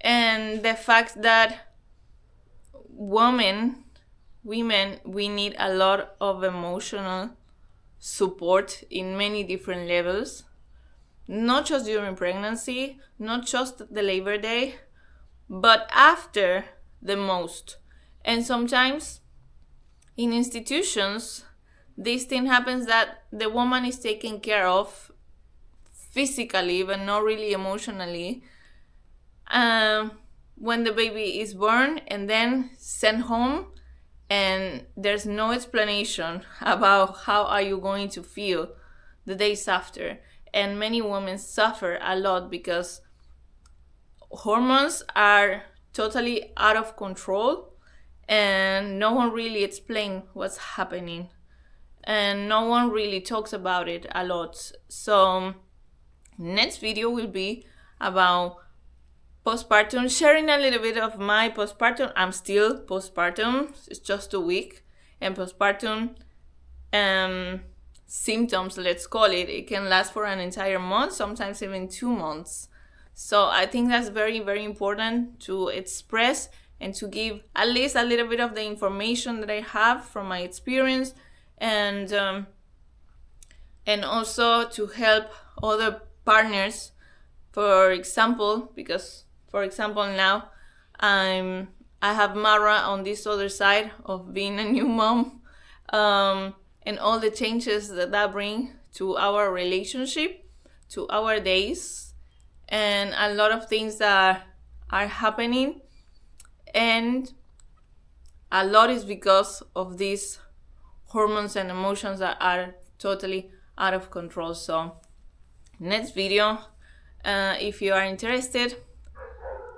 And the fact that women, we need a lot of emotional support in many different levels, not just during pregnancy, not just the labor day, but after the most. And sometimes in institutions, this thing happens that the woman is taken care of physically, but not really emotionally, when the baby is born and then sent home, and there's no explanation about how are you going to feel the days after. And many women suffer a lot because hormones are totally out of control and no one really explains what's happening, and no one really talks about it a lot. So next video will be about postpartum, sharing a little bit of my postpartum. I'm still postpartum. It's just a week. And postpartum symptoms, let's call it, it can last for an entire month, sometimes even 2 months. So I think that's very, very important to express and to give at least a little bit of the information that I have from my experience, and also to help other partners. For example, because now I have Marwa on this other side of being a new mom, and all the changes that bring to our relationship, to our days, and a lot of things that are happening. And a lot is because of these hormones and emotions that are totally out of control. So next video, if you are interested,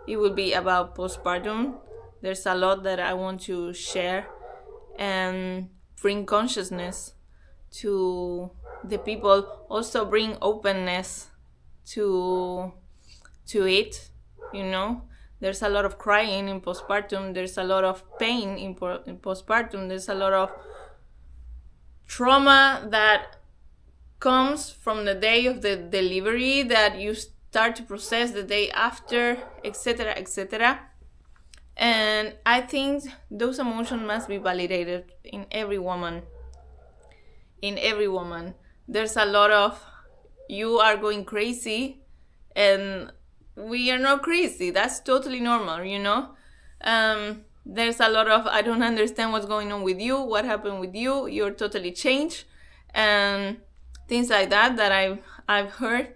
it will be about postpartum. There's a lot that I want to share and bring consciousness to the people, also bring openness to it. There's a lot of crying in postpartum, there's a lot of pain in postpartum, there's a lot of trauma that comes from the day of the delivery that you start to process the day after, etc., etc. And I think those emotions must be validated in every woman. There's a lot of, you are going crazy, and we are not crazy. That's totally normal, There's a lot of, I don't understand what's going on with you, what happened with you, you're totally changed, and things like that I've heard,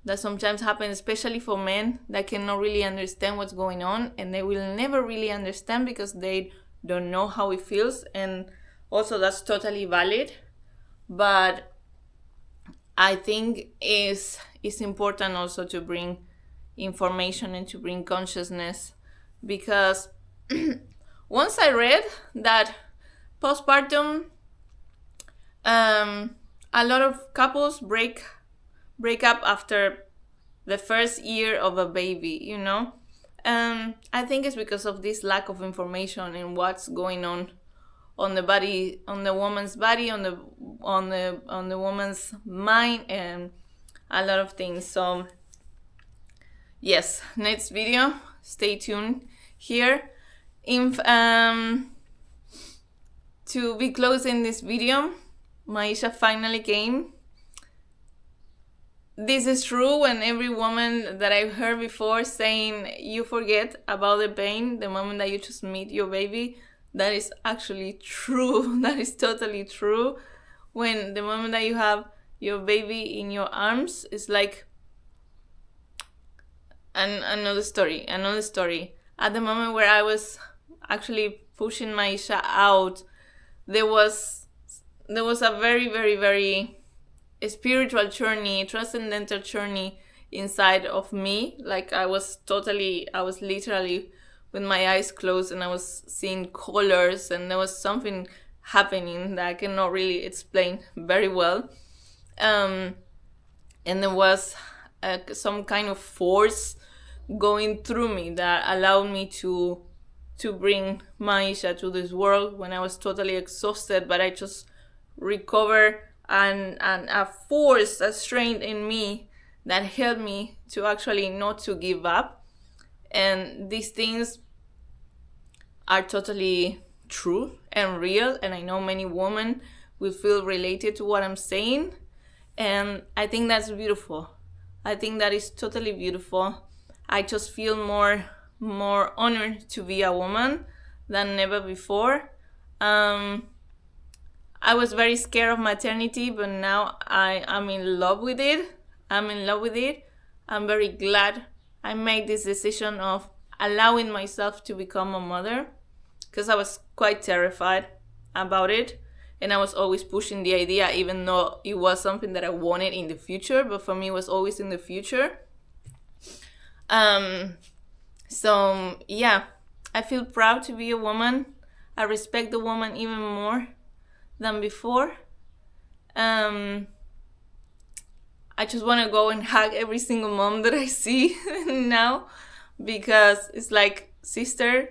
that sometimes happen, especially for men that cannot really understand what's going on, and they will never really understand because they don't know how it feels, and also that's totally valid. But I think it's important also to bring information and to bring consciousness, because once I read that postpartum, a lot of couples break up after the first year of a baby, I think it's because of this lack of information and what's going on the body, on the woman's body, on the woman's mind, and a lot of things. So yes, next video, stay tuned here. To be closing this video, Maisha finally came. This is true, when every woman that I've heard before saying you forget about the pain the moment that you just meet your baby, that is actually true. That is totally true. When the moment that you have your baby in your arms, it's like another story. At the moment where I was actually pushing Maisha out, there was a very, very, very spiritual journey, transcendental journey inside of me. Like I was literally with my eyes closed, and I was seeing colors, and there was something happening that I cannot really explain very well. And there was some kind of force going through me that allowed me to bring Maisha to this world when I was totally exhausted, but I just recovered, and a force, a strength in me that helped me to actually not to give up. And these things are totally true and real, and I know many women will feel related to what I'm saying, and I think that's beautiful. I think that is totally beautiful. I just feel more honored to be a woman than never before. I was very scared of maternity, but now I'm in love with it. I'm very glad I made this decision of allowing myself to become a mother, because I was quite terrified about it, and I was always pushing the idea, even though it was something that I wanted in the future, but for me it was always in the future. So yeah, I feel proud to be a woman. I respect the woman even more than before. I I just want to go and hug every single mom that I see now, because it's like, sister,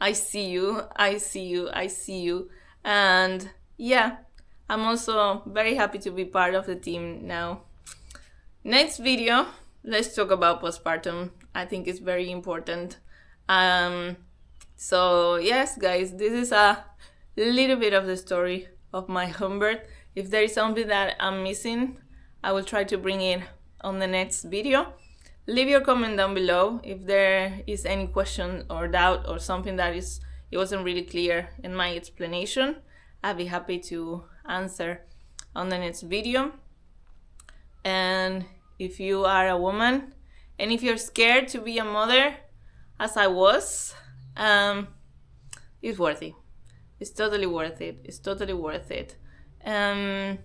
I see you, I see you, I see you. And yeah, I'm also very happy to be part of the team now. Next video, let's talk about postpartum. I think it's very important. So yes, guys, this is a little bit of the story of my Humbert. If there is something that I'm missing, I will try to bring it on the next video. Leave your comment down below if there is any question or doubt or something that it wasn't really clear in my explanation. I'll be happy to answer on the next video. And if you are a woman and if you're scared to be a mother, as I was, it's worth it. It's totally worth it. It's totally worth it. And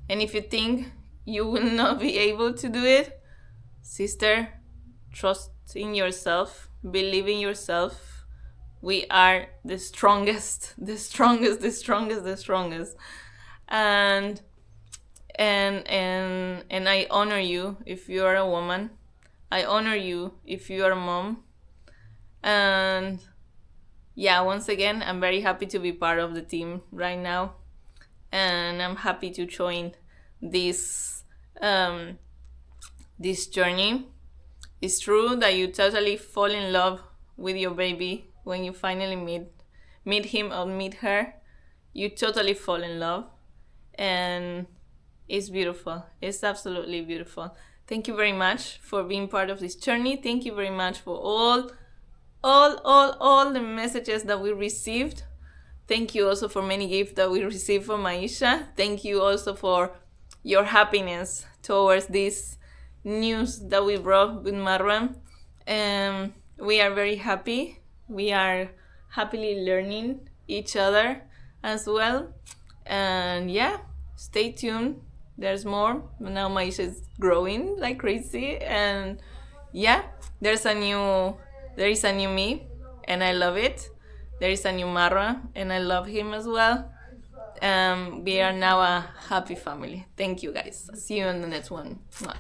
if you think you will not be able to do it, sister, trust in yourself, believe in yourself. We are the strongest, the strongest, the strongest, the strongest. And I honor you if you are a woman. I honor you if you are a mom. And yeah, once again, I'm very happy to be part of the team right now. And I'm happy to join this this journey. It's true that you totally fall in love with your baby when you finally meet him or meet her. You totally fall in love, and it's beautiful. It's absolutely beautiful. Thank you very much for being part of this journey. Thank you very much for all the messages that we received. Thank you also for many gifts that we received from Maisha. Thank you also for your happiness towards this news that we brought with Marwa. We are very happy. We are happily learning each other as well. And yeah, stay tuned. There's more. Now Maisha is growing like crazy. And yeah, there is a new me, and I love it. There is a new Marwa, and I love him as well. We are now a happy family. Thank you, guys. See you in the next one. Mwah.